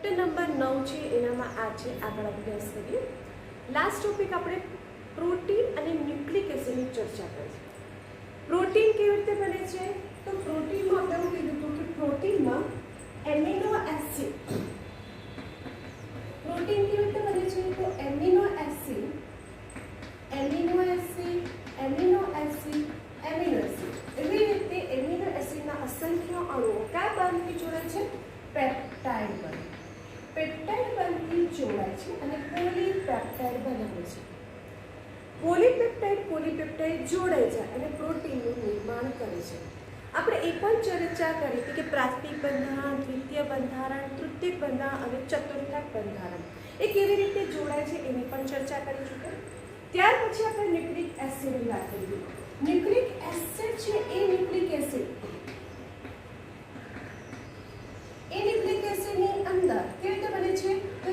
Chapter number 9 છે એનામાં આ છે આગળ અભ્યાસ કરીએ. લાસ્ટ ટોપિક આપણે પ્રોટીન અને ન્યુક્લિક એસિડની ચર્ચા કરી. પ્રોટીન કેવી રીતે બને છે? તો પ્રોટીનમાં આપણે એવું કીધું હતું કે પ્રોટીનમાં એમિનો એસિડ, પ્રોટીન કેવી રીતે બને છે? તો amino acid, amino acid, amino acid, amino acid, એવી રીતે એમિનો એસિડના અસંખ્ય અણુઓ કયા બંધથી જોડાય છે? પેપ્ટાઇડ બંધ. પેપ્ટાઇડ બંધથી જોડાય છે અને પોલીપેપ્ટાઇડ બનાવે છે. પોલીપેપ્ટાઇડ જોડાઈ જાય અને પ્રોટીનનું નિર્માણ કરે છે. આપણે એ પણ ચર્ચા કરી હતી કે પ્રાથમિક બંધારણ, દ્વિતીય બંધારણ, તૃતીયક બંધારણ અને ચતુર્થક બંધારણ એ કેવી રીતે જોડાય છે એની પણ ચર્ચા કરી ચૂક્યા. ત્યાર પછી આપણે ન્યુક્લિક એસિડની વાત કરી. ન્યુક્લિક એસિડ છે એ ન્યુક્લિક એસિડ ની અંદર કેવી રીતે બને છે? તો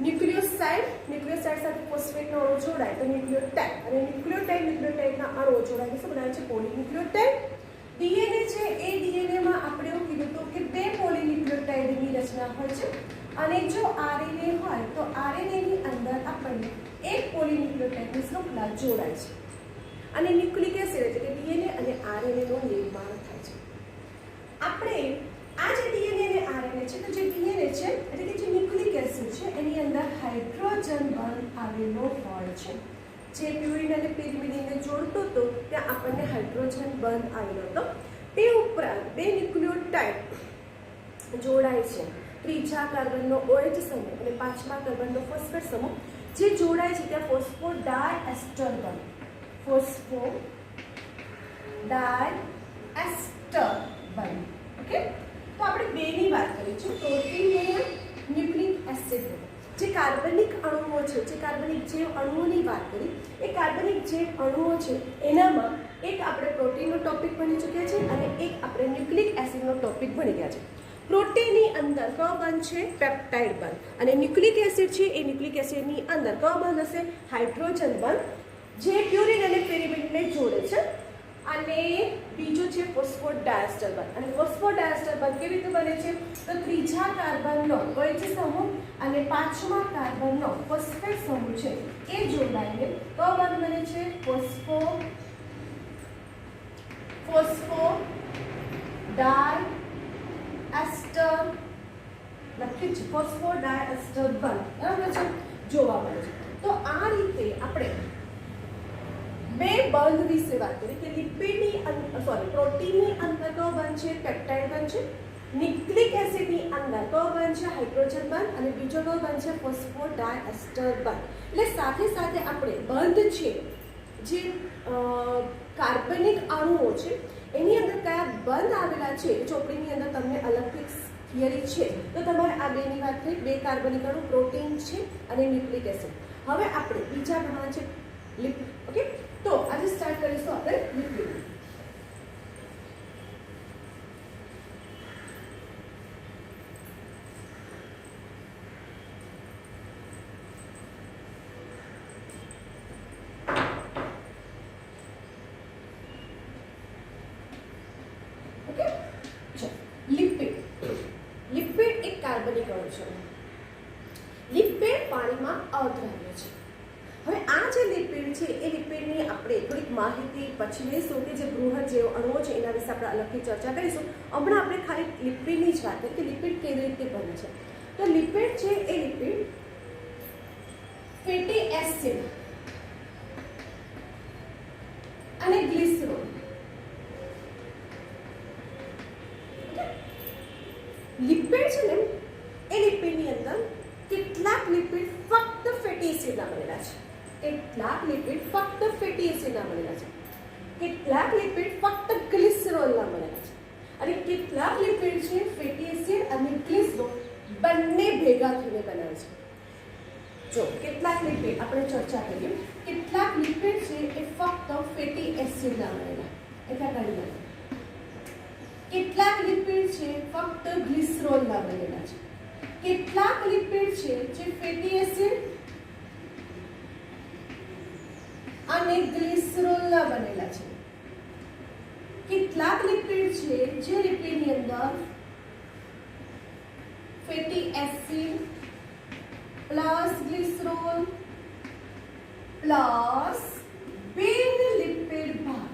ન્યુક્લિયોસાઇડ સાથે ફોસ્ફેટનો અણુ જોડાય તો ન્યુક્લિયોટાઇડ, અને ન્યુક્લિયોટાઇડના અણુઓ જોડાય શું બનાવે છે? પોલીન્યુક્લિયોટાઇડ. ડીએનએ છે એ ડીએનએ માં આપણે એવું કીધું હતું કે બે પોલીન્યુક્લિયોટાઇડની રચના હોય છે, અને જો આરએનએ હોય તો આરએનએ ની અંદર આપણને એક પોલીન્યુક્લિયોટાઇડની શૃંખલા જોડાય છે અને ન્યુક્લિક એસિડ એટલે કે ડીએનએ અને આરએનએ નું નિર્માણ થાય છે. આપણે આ જે ડીએનએ અને આરએનએ છે, તો જે ડીએનએ છે એટલે કે જે ન્યુક્લિક એસિડ છે એની અંદર હાઇડ્રોજન બંધ આવેલો હોય છે. જે પ્યુરિન અને પિરિમિડિનને જોડતો હતો ત્યાં આપણને હાઇડ્રોજન બંધ આવેલો હતો. તે ઉપરાંત બે ન્યુક્લિયોટાઇડ જોડાય છે. ત્રીજા કાર્બનનો OH સમૂહ અને પાંચમા કાર્બનનો ફોસ્ફેટ સમૂહ જે જોડાય છે ત્યાં ફોસ્ફોડાયએસ્ટર બંધ, ફોસ્ફોડાયએસ્ટર બંધ. ઓકે, તો આપણે બેની વાત કરી છે, પ્રોટીન અને ન્યુક્લિક એસિડ. જે કાર્બનિક અણુઓ છે, જે કાર્બનિક જૈવ અણુઓની વાત કરી, એ કાર્બનિક જૈવ અણુઓ છે એનામાં એક આપણે પ્રોટીનનો ટોપિક ભણી ચૂક્યા છે અને એક આપણે ન્યુક્લિક એસિડનો ટોપિક ભણી ગયા છે. પ્રોટીનની અંદર કયો બંધ છે? પેપ્ટાઇડ બંધ. અને ન્યુક્લિક એસિડ છે એ ન્યુક્લિક એસિડની અંદર કયો બંધ હશે? હાઇડ્રોજન બંધ, જે પ્યુરિન અને પિરિમિડને જોડે છે. અને બીજો છે ફોસ્ફોડાયસ્ટર બંધ. અને ફોસ્ફોડાયસ્ટર બંધ કેવી રીતે બને છે? તો ત્રીજા કાર્બનનો OH સમૂહ અને પાંચમા કાર્બનનો ફોસ્ફેટ સમૂહ છે એ જોડાઈને કયો બંધ બને છે? ફોસ્ફોડાયસ્ટર લખ્યું છે, ફોસ્ફોડાયસ્ટર બંધ. બરાબર છે, જોવા મળે છે. તો આ રીતે આપણે બે બંધ વિશે વાત કરી કે પ્રોટીનની અંદર કયો બંધ છે? પેપ્ટાઇડ બંધ છે. ન્યુક્લિક એસિડની અંદર કયો બંધ છે? હાઇડ્રોજન બંધ. અને બીજો કયો બંધ છે? ફોસ્ફોડાયસ્ટર બંધ. એટલે સાથે સાથે આપણે બંધ છે જે કાર્બનિક અણુઓ છે એની અંદર કયા બંધ આવેલા છે ચોપડીની અંદર તમને અલગથી થિયરી છે, તો તમારે આ બેની વાત થઈ. બે કાર્બનિક અણુ પ્રોટીન છે અને ન્યુક્લિક એસિડ. હવે આપણે બીજા ભણવા છે લિપિડ. ઓકે, તો આજે સ્ટાર્ટ કરીશું આપણે લિપિડ. Okay, lipid. લિપિડ એક કાર્બનિક અણુ છે. લિપિડ પાણીમાં અદ્રાવ્ય છે. હવે આ જે લિપિડ છે એ લિપિડની આપણે થોડીક માહિતી પછી લઈશું કે જે બૃહદ જેવ અણુઓ છે એના વિશે આપણે અલગથી ચર્ચા કરીશું. હમણાં આપણે ખાલી લિપિડની જ વાત કરીએ કે લિપિડ કેવી રીતે બને છે. તો લિપિડ છે એ લિપિડ ફેટી એસિડ અને ગ્લિસરોલ, લિપિડ છે ને એ લિપિડની અંદર કેટલાક લિપિડ ફક્ત ફેટી એસિડના બનેલા છે, કેટલાક લિપિડ ફક્ત ફેટી એસિડના બનેલા છે, કેટલાક લિપિડ ફક્ત ગ્લિસરોલના બનેલા છે, અને કેટલાક લિપિડ છે ફેટી એસિડ અને ગ્લિસરોલ બંને ભેગા થઈને બનાવે છે. જો કેટલાક લિપિડ આપણે ચર્ચા કરીએ, કેટલાક લિપિડ છે એ ફક્ત ફેટી એસિડના બનેલા, એટલા કરી દો. કેટલાક લિપિડ છે ફક્ત ગ્લિસરોલના બનેલા છે. કેટલાક લિપિડ છે જે ફેટી એસિડ અને ગ્લિસરોલના બનેલા છે. કેટલાક લિપિડ છે એસિડ પ્લસ ગ્લિસરોલ પ્લસ બિન લિપિડ ભાગ.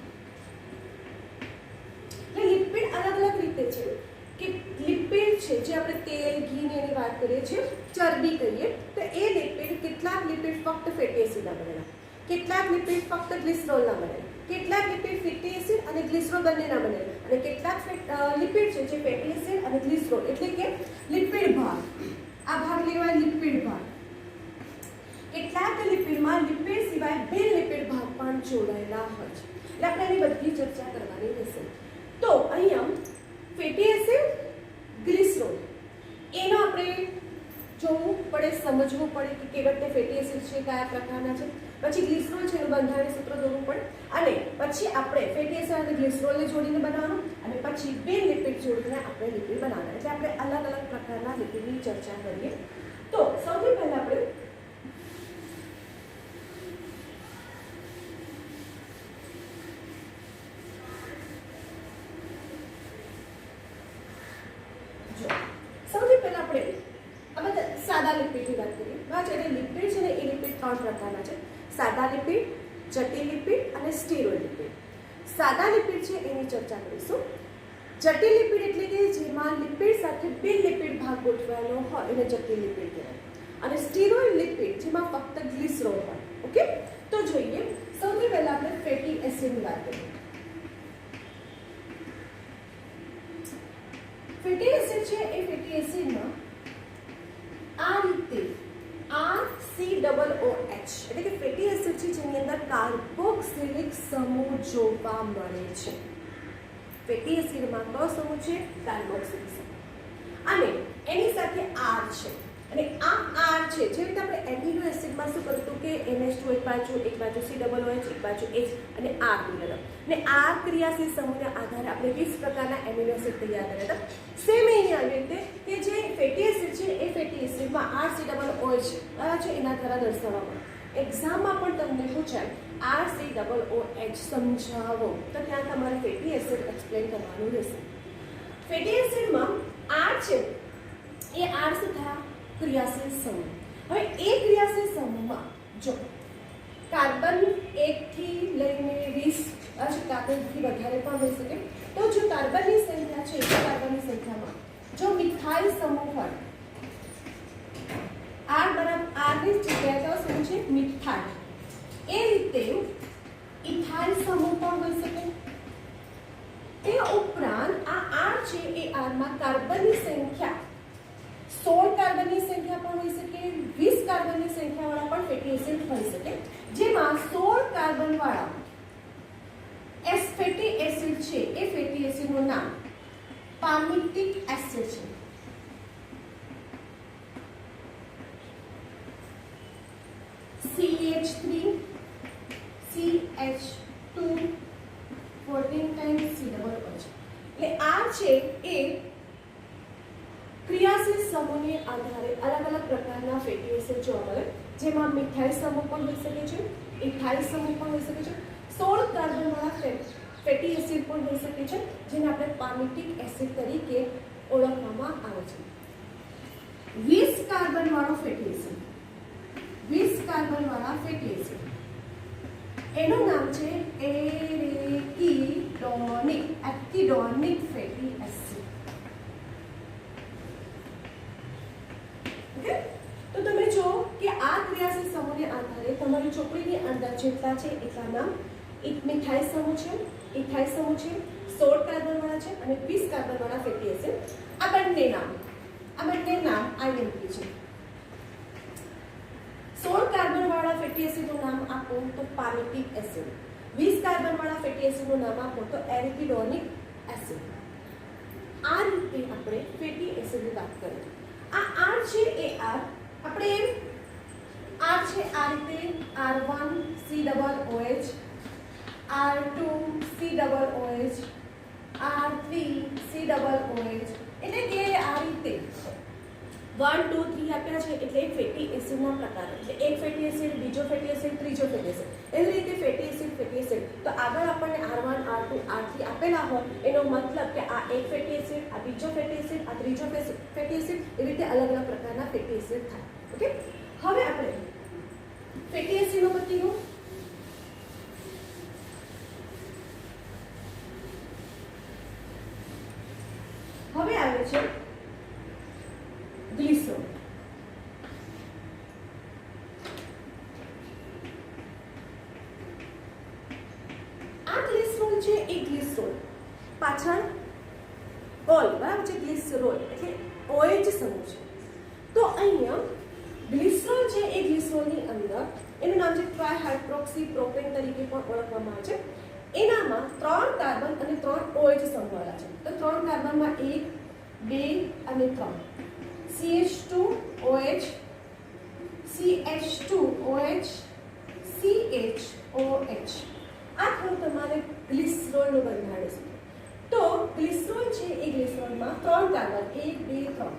એટલે લિપિડ અલગ અલગ રીતે છે કે લિપિડ છે જે આપણે તેલ ઘી ની એની વાત કરીએ છીએ, ચરબી કહીએ તો એ લિપિડ, કેટલાક લિપિડ ફક્ત ફેટી એસિડના બનેલા, કેટલાક લિપિડ ફક્ત ગ્લિસરોલના બનેલા, કેટલાક લિપિડ ફેટી એસિડ અને ગ્લિસરોલ બંનેના બનેલા, અને કેટલાક લિપિડ છે જે ફેટી એસિડ અને ગ્લિસરોલ એટલે કે લિપિડ ભાગ, આ ભાગ લેવાય લિપિડ ભાગ. કેટલાક લિપિડમાં લિપિડ સિવાય બિન લિપિડ ભાગ પણ જોડાયેલા હોય છે. એટલે આપણે એની બધી ચર્ચા કરવાની રહેશે. તો અહીંયા ફેટી એસિડ, ગ્લિસરોલ એનો આપણે જોવું પડે, સમજવું પડે કે કેવી રીતે ફેટી એસિડ છે, કયા પ્રકારના છે. પછી ગ્લિસરોલ છે એનું બંધારણીય સૂત્ર દોરવું પડે, અને પછી આપણે ફેટી એસિડ અને ગ્લિસરોલને જોડીને બનાવવાનું, અને પછી બિન લિપિડ જોડીને આપણે લિપિડ બનાવવાના. એટલે આપણે અલગ અલગ પ્રકારના લિપિડની ચર્ચા કરીએ. તો સૌથી પહેલા આપણે સાદા લિપિડની વાત કરીએ. જે લિપિડ છે ને એ લિપિડ 3 પ્રકારના છે: સાદા લિપિડ, જટિલ લિપિડ અને સ્ટીરોઇડ લિપિડ. સાદા લિપિડ છે એની ચર્ચા કરીશું. જટિલ લિપિડ એટલે કે જેમાં લિપિડ સાથે બિન લિપિડ ભાગ ગોઠવાયેલો હોય એને જટિલ લિપિડ કહેવાય, અને સ્ટીરોઇડ લિપિડ જેમાં ફક્ત ગ્લિસરોલ હોય. ઓકે, તો જોઈએ. સૌથી પહેલા આપણે ફેટી એસિડની વાત કરીએ. ફેટી એસિડ છે એ ફેટી એસિડમાં આ રીતે RCOOH એટલે કે ફેટી એસિડ છે જેની અંદર કાર્બોક્સિલિક સમૂહ જોવા મળે છે. ફેટી એસિડમાં કયો સમૂહ છે? કાર્બોક્સિલિક સમૂહ. અને એની સાથે R છે, અને આ R છે જે રીતે આપણે એમિનો એસિડમાં શું કરતું કે NH2 એક બાજુ COOH એક બાજુ H અને R મિનરલ, અને R ક્રિયાશીલ સમૂહના આધારે આપણે 20 પ્રકારના એમિનો એસિડ તૈયાર કર્યા હતા. સેમ અહીંયા આવી રીતે કે જે ફેટી એસિડ છે એ ફેટી એસિડમાં RCOOH છે એના દ્વારા દર્શાવવામાં. એક્ઝામમાં પણ તમને પૂછાય RCOOH સમજાવો, તો ત્યાં તમારે ફેટી એસિડ એક્સપ્લેન કરવાનું રહેશે. ફેટી એસિડમાં R છે એ R શું થયા? ક્રિયાશીલ સમૂહ. હવે એ ક્રિયાશીલ સમૂહમાં જો કાર્બન 1 થી લઈને 20 કાર્બનથી વધારે પણ હોઈ શકે. તો જો કાર્બનની સંખ્યા છે, તો કાર્બનની સંખ્યામાં જો મિથાઇલ સમૂહ હોય, R બરાબર R ની જગ્યાએ તો શું છે? મિથાઇલ. એ રીતે ઇથાઇલ સમૂહ પણ હોઈ શકે. તે ઉપરાંત આ R છે એ R માં કાર્બનની સંખ્યા 16 કાર્બનની સંખ્યા પણ હોઈ શકે, 20 કાર્બનની સંખ્યાવાળા પણ ફેટી એસિડ હોઈ શકે. જેમાં 16 કાર્બન વાળા ફેટી એસિડ છે એ ફેટી એસિડનું નામ પામિટિક એસિડ છે. CH3 CH2 14 times COOH. એટલે આ છે એ ક્રિયાશીલ સમૂહને આધારે અલગ અલગ પ્રકારના ફેટી એસિડ જોવા મળે, જેમાં મિથાઇલ સમૂહ પણ હોઈ શકે છે, ઇથાઇલ સમૂહ પણ હોઈ શકે છે, 16 કાર્બન વાળા ફેટી એસિડ પણ હોઈ શકે છે, જેને આપણે પામિટિક એસિડ તરીકે ઓળખવામાં આવે છે. 20 કાર્બન વાળો ફેટી એસિડ, 20 કાર્બન વાળા ફેટી એસિડ એનું નામ છે એકિડોનિક ફેટી એસિડ. ઓકે, તો તમે જો કે આ ક્રિયાશીલ સમૂહને આધારે તમારી ચોપડીની અંદર જેટલા છે એટલા નામ મિથાઇલ સમૂહ છે, ઇથાઇલ સમૂહ છે, 16 કાર્બન વાળા છે અને 20 કાર્બન વાળા ફેટી એસિડ. આ બંને નામ IMP છે. 16 કાર્બન વાળા ફેટી એસિડનું નામ આપો તો પામિટિક એસિડ, 20 કાર્બન વાળા ફેટી એસિડનું નામ આપો તો એરિકિડોનિક એસિડ. આ રીતે આપણે ફેટી એસિડની વાત કરીએ. આ R છે એ R આપણે R છે આ રીતે R1 COOH, R2 COOH, R3 COOH, એટલે કે આ રીતે 1 2 3 આપ્યા છે એટલે ફેટી એસિડના પ્રકાર, એટલે એક ફેટી એસિડ, બીજો ફેટી એસિડ, ત્રીજો ફેટી એસિડ, એવી રીતે ફેટી એસિડ. તો આગળ આપણને R1 R2 R3 આપેલા હોય એનો મતલબ કે આ એક ફેટી એસિડ, આ બીજો ફેટી એસિડ, આ ત્રીજો ફેટી એસિડ, એવી રીતે અલગ અલગ પ્રકારના ફેટી એસિડ થાય. ઓકે, હવે આપણે ફેટી એસિડનો પતી ગયો. હવે આવે છે ગ્લિસરોલ. આ ગ્લિસરોલ છે એ ગ્લિસરોલ પાછળ ઓલ બરાબર છે, ગ્લિસરોલ એટલે OH સમૂહ છે. તો અહીંયા ગ્લિસરોલ છે એ ગ્લિસરોલની અંદર એનું નામ છે ટ્રાયહાઇડ્રોક્સી પ્રોપેન તરીકે પણ ઓળખવામાં આવે છે. એનામાં 3 કાર્બન અને 3 OH સમૂહેલા છે. તો 3 કાર્બનમાં 1 2 અને 3 CH2OH CH2OH CHOH. આ થોડું તમારે ગ્લિસરોલનું બંધારણ છે. તો ગ્લિસરોલ છે એ ગ્લિસરોલમાં 3 કાર્બન 1 2 3,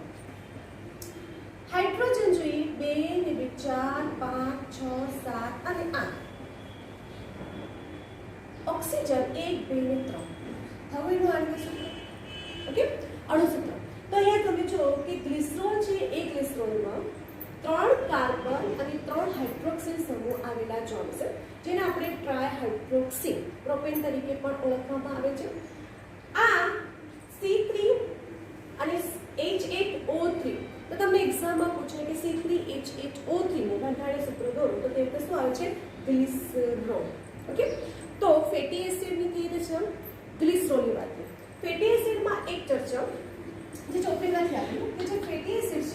હાઇડ્રોજન જોઈએ 2 ને 4 5 6 7 અને 8, ઓક્સિજન 1 2 ને 3. હવે એનું આણ્વિક સૂત્ર. ઓકે, અણુસૂત્ર. તો અહીંયા તમે જો કે ગ્લિસરોલ છે એ ગ્લિસરોલમાં 3 કાર્બન અને 3 હાઇડ્રોક્સિલ સમૂહ આવેલા જોવા છે, જેને આપણે ટ્રાયહાઇડ્રોક્સી પ્રોપેન તરીકે પણ ઓળખવામાં આવે છે. આ C3 અને H8O3. તો તમને એક્ઝામમાં પૂછાય કે C3H8O3 નું બંધારણીય સૂત્ર દોરો, તો તે વખતે શું આવે છે? ગ્લિસરોલ. ઓકે, તો ફેટી એસિડની કઈ રીતે છે? ગ્લિસરોલની વાત કરીએ. ફેટી એસિડમાં એક ચર્ચા જે ચોપડીમાંથી આપ્યું કે જે ફેટી એસિડ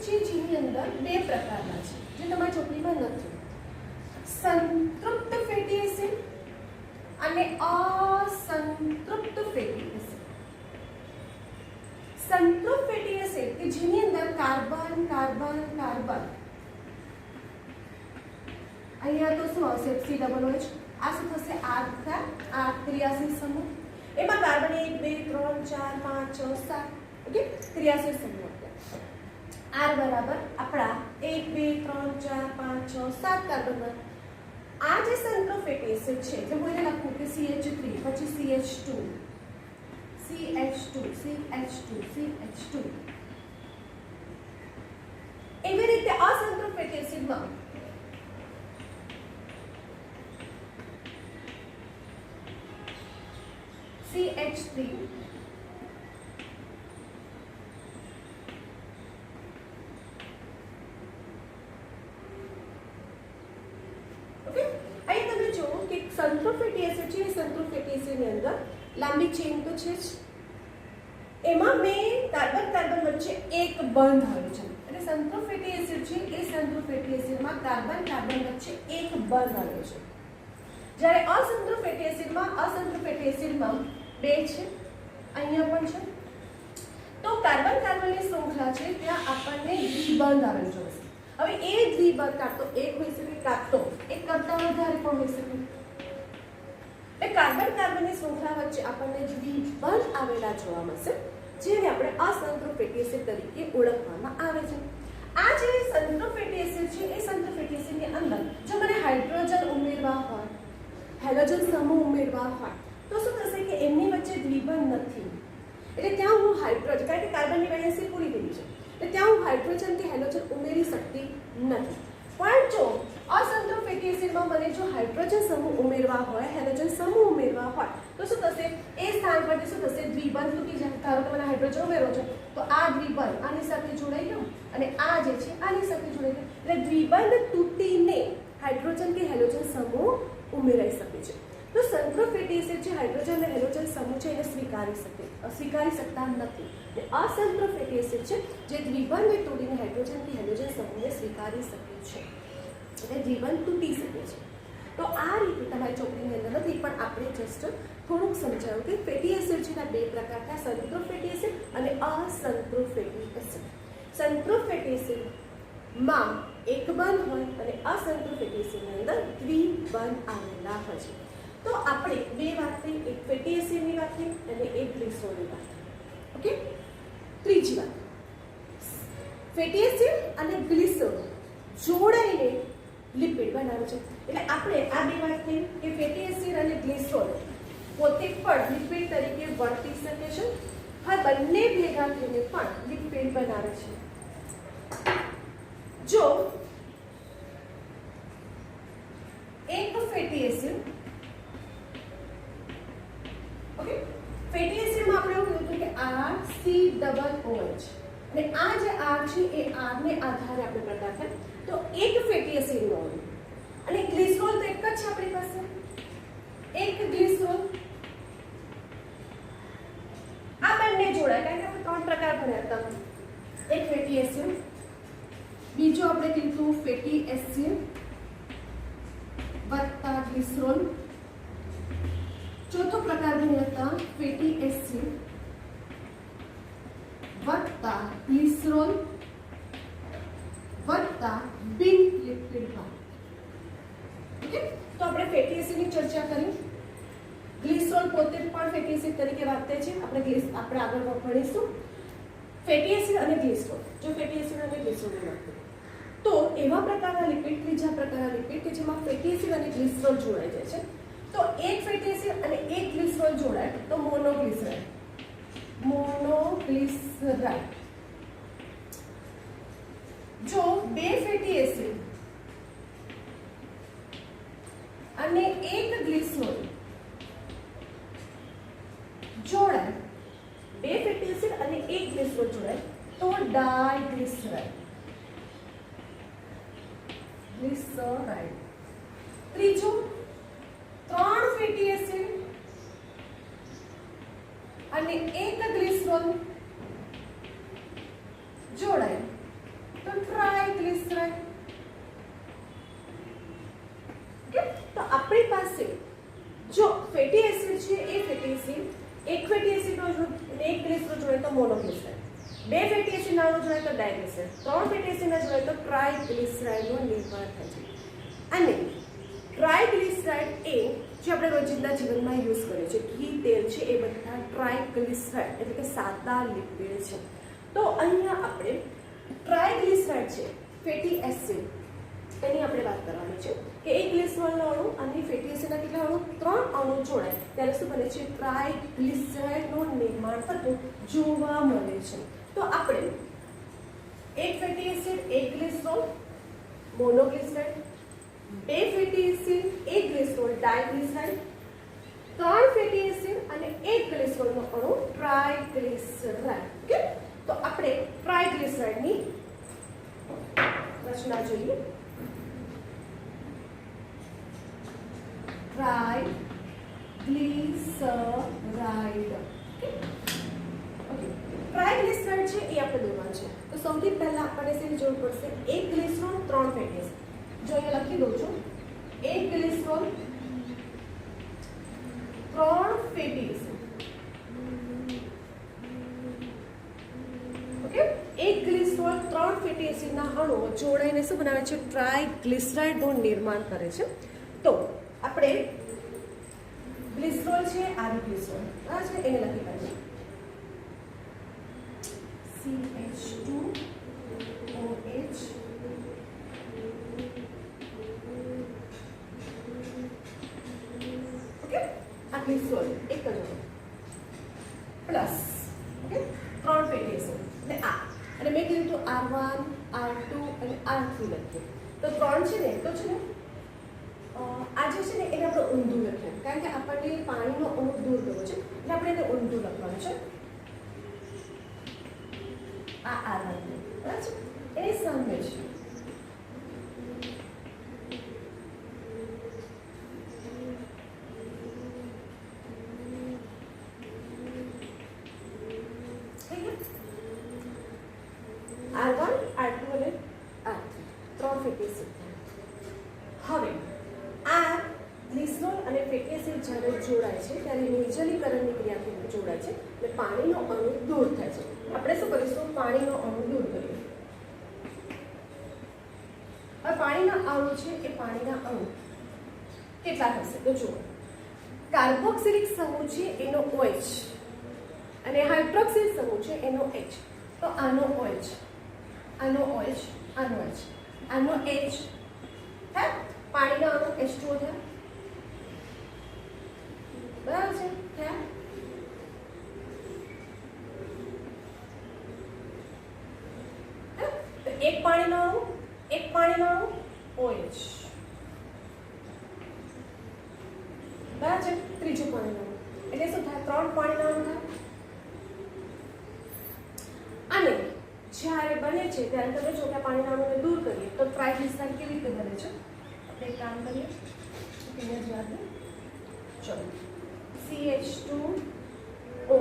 છે જેની અંદર 2 પ્રકારના છે જે તમારી ચોપડીમાં નથી. સંતૃપ્ત ફેટી એસિડ અને અસંતૃપ્ત ફેટી એસિડ. સંતૃપ્ત ફેટી એસિડ કે જેની અંદર કાર્બન કાર્બન કાર્બન, અહીંયા તો શું આવશે? COOH. આ શું થશે? આ ક્રિયાશીલ સમૂહ. એમાં કાર્બન 1 2 3 4 5 6 7. ઓકે, ક્રિયાશીલ સમૂહ. R બરાબર આપણા 1 2 3 4 5 6 7 કાર્બન. આ જે સંતૃપ્ત ફેટી એસિડ છે એટલે હું એને લખું કે CH3 પછી CH2 CH2 CH2 CH2. એવી રીતે અસંતૃપ્ત ફેટી એસિડમાં CH3 સંતૃપ્ત ફેટી એસિડ છે. સંતૃપ્ત ફેટી એસિડની અંદર લાંબી ચેન તો છે જ, એમાં બે કાર્બન કાર્બન વચ્ચે એક બંધ આવે છે. એટલે સંતૃપ્ત ફેટી એસિડ છે એ સંતૃપ્ત ફેટી એસિડમાં કાર્બન કાર્બન વચ્ચે એક બંધ આવે છે. જ્યારે અસંતૃપ્ત ફેટી એસિડમાં 2 છે, અહીંયા પણ છે. તો કાર્બન કાર્બનની શૃંખલા છે ત્યાં આપણને દ્વિબંધ આવેલો જોશે. હવે એ દ્વિબંધ કાં તો એક હોઈ શકે કાં તો એક કરતાં વધારે પણ હોઈ શકે. એટલે કાર્બન કાર્બનની શૃંખલા વચ્ચે આપણને દ્વિબંધ આવેલા જોવા મળશે, જેને આપણે અસંતૃપ્ત ફેટી એસિડ તરીકે ઓળખવામાં આવે છે. આ જે સંતૃપ્ત ફેટી એસિડ છે એ સંતૃપ્ત ફેટી એસિડની અંદર જો મને હાઇડ્રોજન ઉમેરવા હોય, હેલોજન સમૂહ ઉમેરવા હોય તો શું થશે કે એમની વચ્ચે દ્વિબંધ નથી. એટલે ત્યાં હું હાઇડ્રોજન, કારણ કે કાર્બનની વેલેન્સી પૂરી થઈ છે, એટલે ત્યાં હું હાઇડ્રોજન કે હેલોજન ઉમેરી શકતી નથી. પણ જો અસંતૃપ્ત ફેટી એસિડમાં મને જો હાઇડ્રોજન સમૂહ ઉમેરવા હોય, હેલોજન સમૂહ ઉમેરવા હોય તો શું થશે? એ સ્થાન પરથી શું થશે? દ્વિબંધ તૂટી જાય. ધારો કે મને હાઇડ્રોજન ઉમેરો છો તો આ દ્વિબંધ આની સાથે જોડાઈ ગયો અને આ જે છે આની સાથે જોડાઈ ગયો. એટલે દ્વિબંધ તૂટીને હાઇડ્રોજન કે હેલોજન સમૂહ ઉમેરાઈ શકે છે. તો સંતૃપ્ત ફેટી એસિડ જે હાઇડ્રોજન અને હેલોજન સમૂહ છે એને સ્વીકારી શકતા નથી. અસંતૃપ્ત ફેટી એસિડ છે જે દ્વિબંધને તોડીને હાઇડ્રોજન કે હેલોજન સમૂહને સ્વીકારી શકે છે, એટલે દ્વિબંધ તૂટી શકે છે. તો આ રીતે તમારી ચોપડીની અંદર નથી, પણ આપણે જસ્ટ થોડુંક સમજાવ્યું કે ફેટી એસિડ છે એના 2 પ્રકારના, સંતૃપ્ત ફેટી એસિડ અને અસંતૃપ્ત ફેટી એસિડ. સંતૃપ્ત ફેટી એસિડ માં એક બંધ હોય અને અસંતૃપ્ત ફેટી એસિડની અંદર દ્વિબંધ આવેલા હોય છે. તો આપણે બે વાત થઈ, એક ફેટી એસિડની વાત થઈ અને એક ગ્લિસરોલની વાત થઈ. ઓકે, ત્રીજી વાત, ફેટી એસિડ અને ગ્લિસરોલ જોડાઈને લિપિડ બનાવે છે. એટલે આપણે આ બે વાત થઈ કે ફેટી એસિડ અને ગ્લિસરોલ પોતે પણ લિપિડ તરીકે વર્તી શકે છે. હા, બંને ભેગા થઈને પણ લિપિડ બનાવે છે. જો એક ફેટી એસિડ, ઓકે, ફેટી એસિડમાં આપણે એવું કીધું કે RCOOH અને આ જે R છે એ R ને આધારે આપણે પ્રકાર થાય. તો એક ફેટી એસિડનો અણુ અને ગ્લિસરોલ તો એક જ છે આપણી પાસે, એક ગ્લિસરોલ. આ બંને જોડાય કારણ કે આપણે ત્રણ પ્રકાર ભણ્યા હતા. એક ફેટી એસિડ, બીજો આપણે કીધું ફેટી એસિડ વત્તા ગ્લિસરોલ, ચોથો પ્રકાર ભણ્યા હતા ફેટી એસિડ વત્તા ગ્લિસરોલ વત્તા બિન લિપિડ ભાગ. ઓકે, તો આપણે ફેટી એસિડની ચર્ચા કરી. ગ્લિસરોલ પોતે પણ ફેટી એસિડ તરીકે વાપરે છે. આપણે આગળ ભણીશું ફેટી એસિડ અને ગ્લિસરોલ. જો ફેટી એસિડ અને ગ્લિસરોલની વાત કરીએ તો એવા પ્રકારના લિપિડ, ત્રીજા પ્રકારના લિપિડ કે જેમાં ફેટી એસિડ અને ગ્લિસરોલ જોડાઈ જાય છે. તો એક ફેટી એસિડ અને એક ગ્લિસરોલ જોડાય તો મોનોગ્લિસરાઇડ. મોનોગ્લિસરાઇડ. જો બે ફેટી એસિડ અને એક ગ્લિસરોલ જોડાય, બે ફેટી એસિડ અને એક ગ્લિસરોલ જોડાય તો ડાયગ્લિસરાઇડ. ગ્લિસરાઇડ. ત્રીજું, ત્રણ ફેટી એસિડ અને એક ગ્લિસરોલ જોડાય તો ટ્રાઇગ્લિસરાઇડ. તો આપણી પાસે જો ફેટી એસિડ છે એ ફેટી એસિડ, એક ફેટી એસિડનો અને એક ગ્લિસરોલ જોડાય તો મોનોગ્લિસરાઇડ, બે ફેટી એસિડના જોડાય તો ડાયગ્લિસરાઇડ, ત્રણ ફેટી એસિડના જોડાય તો ટ્રાઇગ્લિસરાઇડનું નિર્માણ થાય છે. અને ટ્રાઇગ્લિસરાઇડ એ જે આપણે રોજિંદા જીવનમાં યુઝ કરીએ છીએ, ઘી, તેલ છે એ બધા ટ્રાઇગ્લિસરાઇડ એટલે કે સાદા લિપિડ છે. તો અહીંયા આપણે ટ્રાઇગ્લિસરાઇડ છે ફેટી એસિડ, એની આપણે વાત કરવાની છે કે એક ગ્લિસરોલનો અણુ અને ફેટી એસિડના કેટલા અણુ? ત્રણ અણુ જોડાય ત્યારે શું બને છે? ટ્રાઇગ્લિસરાઇડનું નિર્માણ થતું જોવા મળે છે. તો આપણે એક ફેટી એસિડ, એક ગ્લિસરોલ, મોનોગ્લિસરાઇડ, બે ફેટી એસિડ, એક ગ્લિસરોલ, ડાયગ્લિસરાઇડ, ત્રણ ફેટી એસિડ અને એક ગ્લિસરોલનો અણુ ટ્રાઇગ્લિસરાઇડ. ઓકે, તો આપણે ટ્રાઇગ્લિસરાઇડની રચના જોઈએ. ટ્રાઇગ્લિસરાઇડ. ઓકે, ટ્રાઇગ્લિસરાઇડ છે એ આપણે દોરવાનું છે. તો સૌથી પહેલા આપણે શેની જરૂર પડશે? એક ગ્લિસરોલ, ત્રણ ફેટી એસિડ. જો અહીંયા લખી દઉં છું, એક ગ્લિસરોલ, ત્રણ ફેટી એસિડ. ઓકે, એક ગ્લિસરોલ, ત્રણ ફેટી એસિડના અણુઓ જોડાઈને શું બનાવે છે? ટ્રાઇગ્લિસરાઇડનું નિર્માણ કરે છે. તો આપણે ગ્લિસરોલ છે, આવી ગ્લિસરોલ આ છે એને લખી કાઢીએ CH2OH ઓકે, આ ગ્લિસરોલ એક જ પ્લસ ઓકે ત્રણ ફેટી એસિડ અને આ અને મેં કીધું તો R1 R2 અને R3 લખીએ તો ત્રણ છે ને તો છે ને આ જે છે ને એને આપણે ઊંધું લખીએ કારણ કે આપણને પાણીનો અણુ દૂર કરવો છે એટલે આપણે એને ઊંધું લખવાનું છે. આ R1 બરાબર છે એની સામે છે R1 R2 અને R3 ત્રણ ફેટી એસિડ. હવે આ ગ્લિસરોલ અને ફેટી એસિડ જ્યારે જોડાય છે ત્યારે નિર્જલીકરણની ક્રિયાથી જોડાય છે એટલે પાણીનો અણુ દૂર થાય છે. આપણે શું કરીશું? પાણીનો અણુ દૂર કરીએ. છે એ પાણીના અણુ કેટલા હશે તો જુઓ કાર્બોક્સિલિક સમૂહ છે એનો OH અને હાઇડ્રોક્સિલ સમૂહ છે એનો H તો આનો OH આનો OH આનો H આનો H હે પાણીના અણુ H2O થયા બરાબર છે થયા એક પાણીનો અણુ OH બરાબર છે ત્રીજું પાણીનો અણુ એટલે શું થાય ત્રણ પાણીના અણુ થાય અને જ્યારે બને છે ત્યારે તમે જો કે પાણીના અણુને દૂર કરીએ તો ટ્રાઇગ્લિસરાઇડ કેવી રીતે બને છે આપણે એક કામ કરીએ તેને જ યાદ ચલો CH2O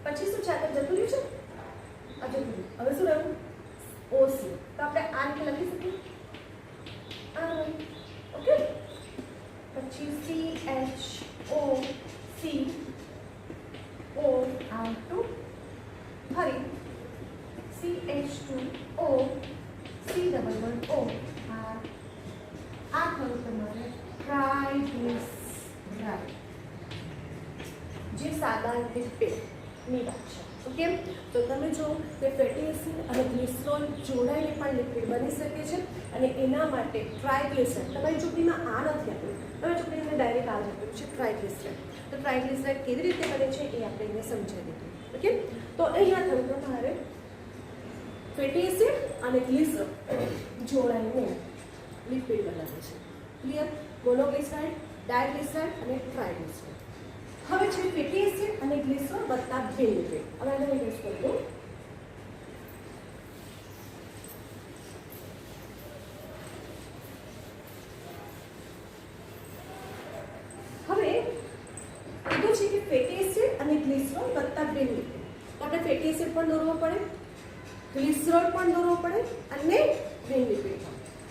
પછી શું છે આગળ જતું રહ્યું છે હવે શું રહ્યું OC તો આપણે આ રીતે લખી શકીએ ઓકે પછી CHOCO R2 ફરી CH2O C11O આ થયું તમારે ટ્રાઇગ્લિસરાઇડ જે સાદા લિપિડની વાત છે ઓકે તો તમે જો કે ફેટી એસિડ અને ગ્લિસરોલ જોડાઈને પણ લિપિડ બની શકે છે અને એના માટે ટ્રાઇગ્લિસરાઇડ તમારી ચોપડીમાં આ નથી આપ્યું તમારી ચોપડીને ડાયરેક્ટ આ જ આપ્યું છે ટ્રાઇગ્લિસરાઇડ તો ટ્રાઇગ્લિસરાઇડ કેવી રીતે બને છે એ આપણે એને સમજાવી દીધું ઓકે તો અહીંયા થયું તમારે ફેટી એસિડ અને ગ્લિસરોલ જોડાઈને લિપિડ બનાવે છે ક્લિયર મોનોગ્લિસરાઇડ ડાયગ્લિસરાઇડ અને ટ્રાઇગ્લિસરાઇડ હવે છે ફેટી એસિડ અને ગ્લિસરોલ વત્તા બે લિપિડ હવે આને યુઝ કરી દો હવે કીધું છે કે ફેટી એસિડ અને ગ્લિસરોલ વત્તા બે લિપિડ તો આપણે ફેટી એસિડ પણ દોરવો પડે ગ્લિસરોલ પણ દોરવો પડે અને બે લિપિડ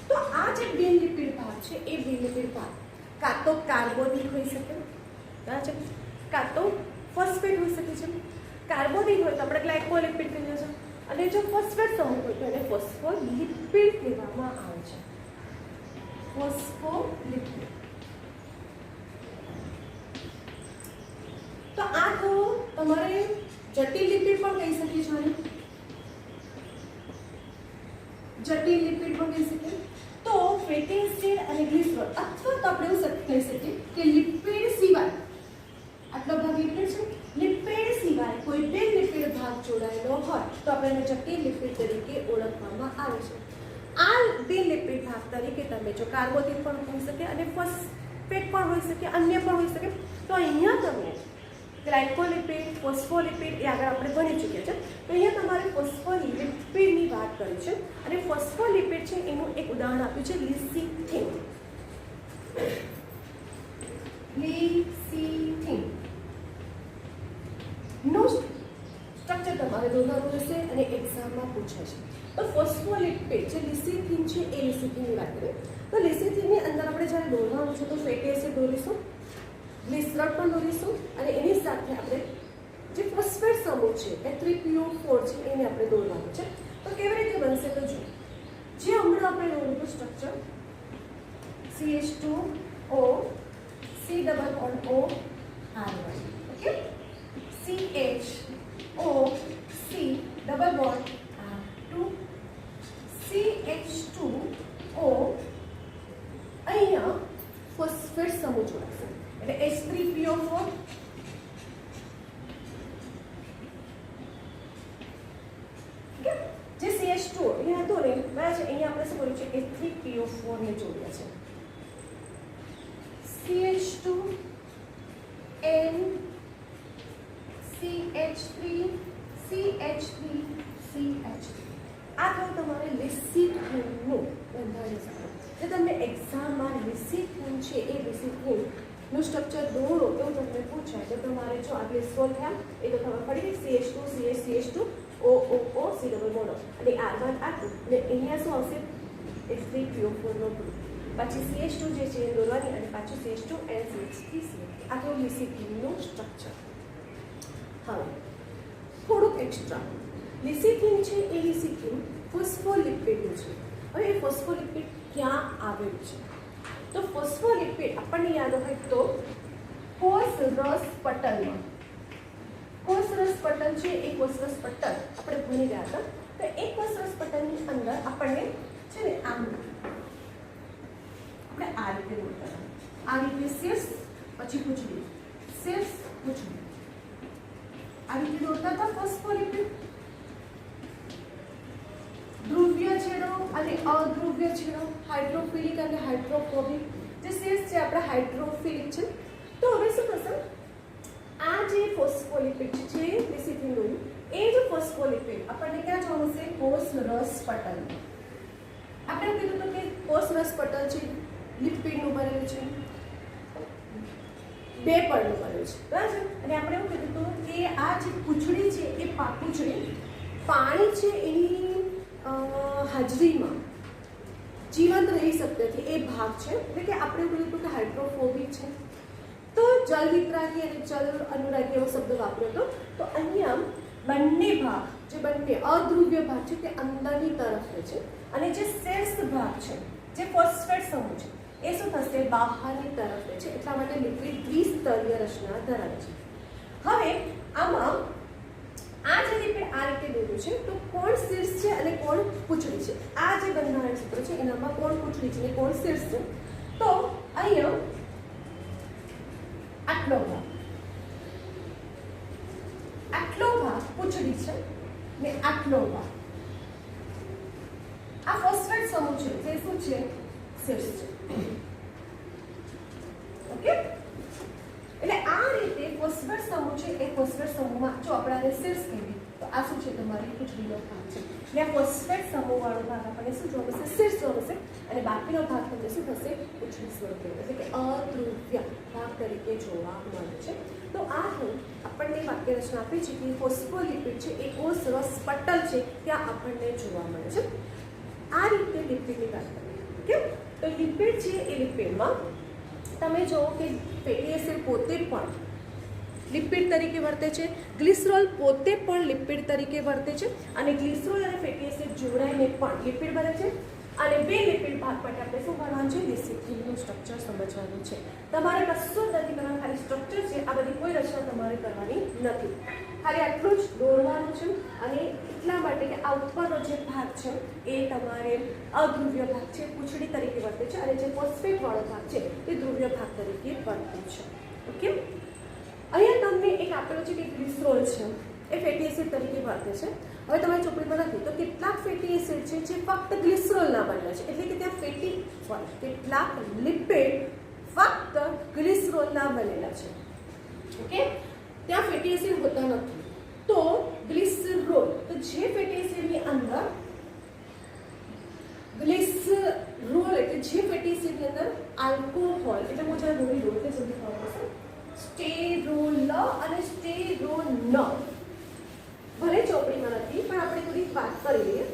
તો આ જે બે લિપિડ ભાગ છે એ બે લિપિડ ભાગ કાં તો કાર્બોનિક હોઈ શકે બરાબર છે કાં તો ફોસ્ફેટ હોઈ શકે છે કાર્બોનિક હોય તો આપણે ગ્લાયકોલિપિડ કહીએ છીએ અને જો ફોસ્ફેટ સમૂહ હોય તો એને ફોસ્ફોલિપિડ કહેવામાં આવે છે ફોસ્ફોલિપિડ તો આ તો તમારે જટિલ લિપિડ પણ કહી શકીએ છીએ જટિલ લિપિડ પણ કહી શકીએ તો ફેટી એસિડ અને ગ્લિસરોલ અથવા તો આપણે એવું કહી શકીએ કે લિપિડ સિવાય આટલો ભાગ લિપિડ છે લિપિડ સિવાય કોઈ બે લિપિડ ભાગ જોડાયેલો હોય તો આપણે એને જટિલ લિપિડ તરીકે ઓળખવામાં આવે છે આ બે લિપિડ ભાગ તરીકે તમે જો કાર્બોદિન પણ હોઈ શકે અને ફોસ્ફેટ પણ હોઈ શકે અન્ય પણ હોઈ શકે તો અહીંયા તમે ગ્લાયકોલિપિડ ફોસ્ફોલિપિડ એ આગળ આપણે ભણી ચૂક્યા છે તો અહીંયા તમારે ફોસ્ફોલિપિડની વાત કરી છે અને ફોસ્ફોલિપિડ છે એનું એક ઉદાહરણ આપ્યું છે લિસિથિન નું સ્ટ્રક્ચર તમારે દોરવાનું રહેશે અને એક્ઝામમાં પૂછે છે તો ફોસ્ફોલિપિડ જે લિસિથિન છે એ લિસિથિનની વાત કરીએ તો લિસિથિનની અંદર આપણે જ્યારે દોરવાનું છે તો ફેટી એસિડ દોરીશું ગ્લિસરોલ પણ દોરીશું અને એની સાથે આપણે જે ફોસ્ફેટ સમૂહ છે H3PO4 છે એને આપણે દોરવાનું છે તો કેવી રીતે બનશે તો જો જે હમણાં આપણે દોર્યું structure CH2O C-double-O R1 okay CHO C double bond R2 CH2O અહીંયા ફોસ્ફેટ સમૂહ જોડાશે એટલે H3PO4 જે CH2 અહીંયા હતો ને બરાબર છે અહીંયા આપણે શું કર્યું છે H3PO4 ને જોડ્યા છે CH2 N CH3 CH3 CH3 આ થયું તમારે લિસિથિનનું બંધારણ જે તમને એક્ઝામમાં લિસિથિન છે એ લિસિથિનનું સ્ટ્રક્ચર દોરો એવું તમને પૂછાય તો તમારે જો આ ગ્લિસરોલ થયા એ તો ખબર પડી CH2 CH2 O C double mono અને R1 R2 અને અહીંયા શું આવશે H3PO4 નો ગ્રુપ પછી CH2 જે છે એ દોરવાની અને પાછું CH2 and CH3 આ તો લિસિથિનનું સ્ટ્રક્ચર હવે થોડુંક એક્સ્ટ્રા લિસિથિન છે એ લિસિથિન ફોસ્ફોલિપિડનું છે હવે એ ફોસ્ફોલિપિડ ક્યાં આવેલું છે? તો ફોસ્ફોલિપિડ આપણને યાદ હોય તો કોષરસ પટલમાં. કોષરસ પટલ છે એ કોષરસ પટલ આપણે ભણી ગયા હતા. તો એ કોષરસ પટલની અંદર આપણને છે ને આમ આપણે આ રીતે દોરતા હતા. આ રીતે શીર્ષ પછી પૂંછડી, શીર્ષ પૂંછડી આ રીતે દોરતા હતા ફોસ્ફોલિપિડ. ધ્રુવ્ય છેડો અને અધ્રુવ્ય છેડો, હાઇડ્રોફિલિક અને હાઇડ્રોફોબિક. જે શીર્ષ છે આપણા હાઇડ્રોફિલિક છે. તો હવે શું થશે? આ જે ફોસ્ફોલિપિડ છે જે બેસિકલી દોર્યું એ જ ફોસ્ફોલિપિડ આપણને ક્યાં જોવા મળશે? કોષરસ પટલ. આપણે કીધું હતું કે કોષરસ પટલ છે લિપિડનું બનેલું છે, બે પડનું બનેલું છે, બરાબર. અને આપણે એવું કીધું હતું કે આ જે પૂંછડી છે એ પૂંછડી પાણી છે એની હાજરીમાં જીવંત રહી શકતી નથી એ ભાગ છે. એટલે કે આપણે એવું કીધું કે હાઇડ્રોફોબિક છે. તો જલ વિતરાગી અને જલ અનુરાગી એવો શબ્દ વાપર્યો હતો. તો અહીંયા બંને ભાગ જે બંને અધ્રુવ્ય ભાગ છે તે અંદરની તરફ રહે છે અને જે શેષ ભાગ છે જે ફોસ્ફેટ સમૂહ છે એ શું થશે? બહારની તરફ રહે છે. એટલા માટે લિપિડ દ્વિસ્તરીય રચના ધરાવે છે. હવે આમાં આ જે લિપિડ આ રીતે દોર્યું છે તો કોણ શીર્ષ છે અને કોણ પૂંછડી છે? આ જે બંધારણ સૂત્ર છે એનામાં કોણ પૂંછડી છે અને કોણ શીર્ષ છે? તો અહીંયા આટલો ભાગ પૂંછડી છે ને આટલો ભાગ આ ફોસ્ફેટ સમૂહ છે જે શું છે? શીર્ષ છે. ઓકે, એટલે આ રીતે ફોસ્ફેટ સમૂહ છે એ ફોસ્ફેટ સમૂહમાં જો આપણે શીર્ષ કહીએ તો આ શું છે? તમારી પૂંછડીનો ભાગ છે. એટલે આ ફોસ્ફેટ સમૂહ વાળો ભાગ આપણને શું જોવા મળશે? શીર્ષ જોવા મળશે. અને બાકીનો ભાગ તમને શું થશે? પૂંછડી સ્વરૂપે એટલે કે અધ્રુવ્ય ભાગ તરીકે જોવા મળે છે. તો આ આપણને વાક્ય રચના આપી છે કે ફોસ્ફોલિપિડ છે એ કોષરસ પટલ છે ત્યાં આપણને જોવા મળે છે. આ રીતે લિપિડની વાત કરીએ. ઓકે, તો લિપિડ છે એ લિપિડમાં તમે જુઓ કે ફેટી એસિડ પોતે પણ લિપિડ તરીકે વર્તે છે, ગ્લિસરોલ પોતે પણ લિપિડ તરીકે વર્તે છે અને ગ્લિસરોલ અને ફેટી એસિડ જોડાઈને પણ લિપિડ બને છે. અને બે લિપિડ ભાગ માટે આપણે શું કરવાનું છે? બેસિકલીનું સ્ટ્રક્ચર સમજવાનું છે. તમારે કશું જ નથી કરવાનું, ખાલી સ્ટ્રક્ચર છે. આ બધી કોઈ રચના તમારે કરવાની નથી, ખાલી આટલું જ દોરવાનું છે. અને એટલા માટે કે આ ઉપરનો જે ભાગ છે એ તમારે અધ્રુવ્ય ભાગ છે, પૂંછડી તરીકે વર્તે છે અને જે ફોસ્ફેટ વાળો ભાગ છે તે ધ્રુવ્ય ભાગ તરીકે વર્તે છે. ઓકે, અહીંયા તમને એક આપેલો છે કે ગ્લિસરોલ છે એ ફેટી એસિડ તરીકે વર્તે છે. હવે તમારી ચોપડીમાં નથી તો કેટલાક ફેટી એસિડ છે જે ફક્ત ગ્લિસરોલના બનેલા છે. એટલે કે ત્યાં કેટલાક લિપિડ ફક્ત ગ્લિસરોલના બનેલા છે. ઓકે, ત્યાં ફેટી એસિડ હોતા નથી. તો ગ્લિસરોલ, તો જે ફેટી એસિડની અંદર ગ્લિસરોલ એટલે જે ફેટી એસિડની અંદર આલ્કોહોલ એટલે હું જ્યારે બોલી દઉં એટલે સુધી ખબર પડશે. સ્ટેરોલ અને સ્ટેરોન ભલે ચોપડીમાં નથી પણ આપણે થોડી વાત કરી લઈએ.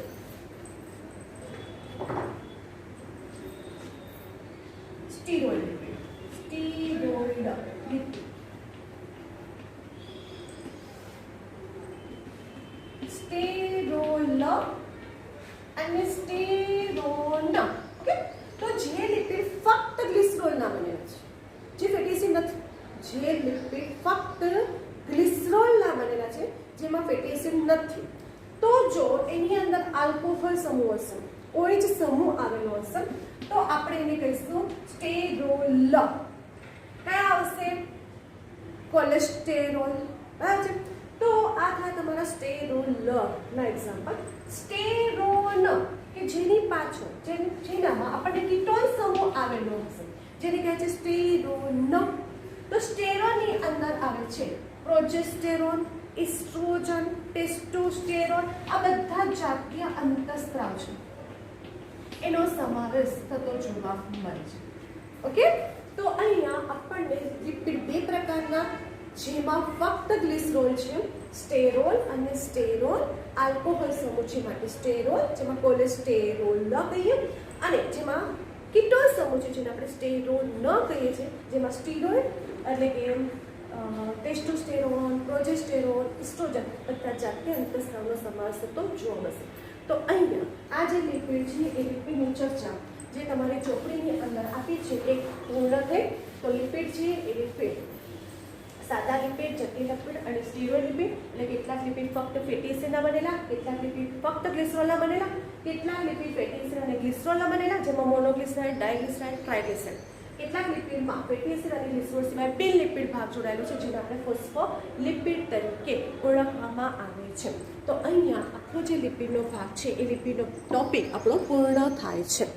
સ્ટીરોઇડ લિપિડ, સ્ટીરોઇડ લિપિડ, સ્ટેરોલ અને સ્ટેરોન. ઓકે, તો જે લિપિડ ફક્ત ગ્લિસરોલના બનેલા છે, જે ફેટી એસિડ નથી, જે લિપિડ ફક્ત ગ્લિસરોલના બનેલા છે જેમાં ફેટી એસિડ નથી, તો જો એની અંદર આલ્કોહોલ સમૂહ હશે, OH સમૂહ આવેલો હશે તો આપણે એને કહીશું સ્ટેરોલ. કયા આવશે? કોલેસ્ટેરોલ. બરાબર છે. તો આ થાય તમારા સ્ટેરોલના એક્ઝામ્પલ. સ્ટેરોન કે જેની પાછળ જેનામાં આપણને કીટોન સમૂહ આવેલો હશે જેને કહે છે સ્ટેરોન. તો સ્ટેરોનની અંદર આવે છે પ્રોજેસ્ટેરોન, ઇસ્ટ્રોજન, ટેસ્ટોસ્ટેરોન. આ બધા જાતીય અંતઃસ્ત્રાવ છે એનો સમાવેશ થતો જોવા મળે છે. ઓકે, તો અહીંયા આપણને લિપિડ બે પ્રકારના જેમાં ફક્ત ગ્લિસરોલ છે, સ્ટેરોલ અને સ્ટેરોલ. આલ્કોહોલ સમૂહ છે માટે સ્ટેરોલ, જેમાં કોલેસ્ટેરોલ ન કહીએ, અને જેમાં કીટોન સમૂહ છે જેને આપણે સ્ટેરોલ ન કહીએ છીએ, જેમાં સ્ટીરોઇડ એટલે કે ટેસ્ટોસ્ટેરોન, પ્રોજેસ્ટેરોન, ઇસ્ટ્રોજન બધા જાતીય અંતઃસ્ત્રાવનો સમાવેશ થતો જોવા મળશે. તો અહીંયા આ જે લિપિડ છે એ લિપિડની ચર્ચા જે તમારી ચોપડીની અંદર આપી છે એ પૂર્ણ થઈ. તો લિપિડ છે એ લિપિડ સાદા લિપિડ, જટિલ લિપિડ અને સ્ટીરોઇડ લિપિડ. એટલે કેટલાક લિપિડ ફક્ત ફેટી એસિડના બનેલા, કેટલાક લિપિડ ફક્ત ગ્લિસરોલના બનેલા, કેટલાક લિપિડ ફેટી એસિડ અને ગ્લિસરોલના બનેલા, જેમાં મોનોગ્લિસરાઇડ, ડાયગ્લિસરાઇડ, ટ્રાઇગ્લિસરાઇડ. કેટલાક લિપિડમાં ફેટી એસિડ અને ગ્લિસરોલ સિવાય બિન લિપિડ ભાગ જોડાયેલો છે, જેને આપણે ફોસ્ફોલિપિડ તરીકે ઓળખવામાં આવે છે. તો અહીંયા આખો જે લિપિડનો ભાગ છે એ લિપિડનો ટોપિક આપણો પૂર્ણ થાય છે.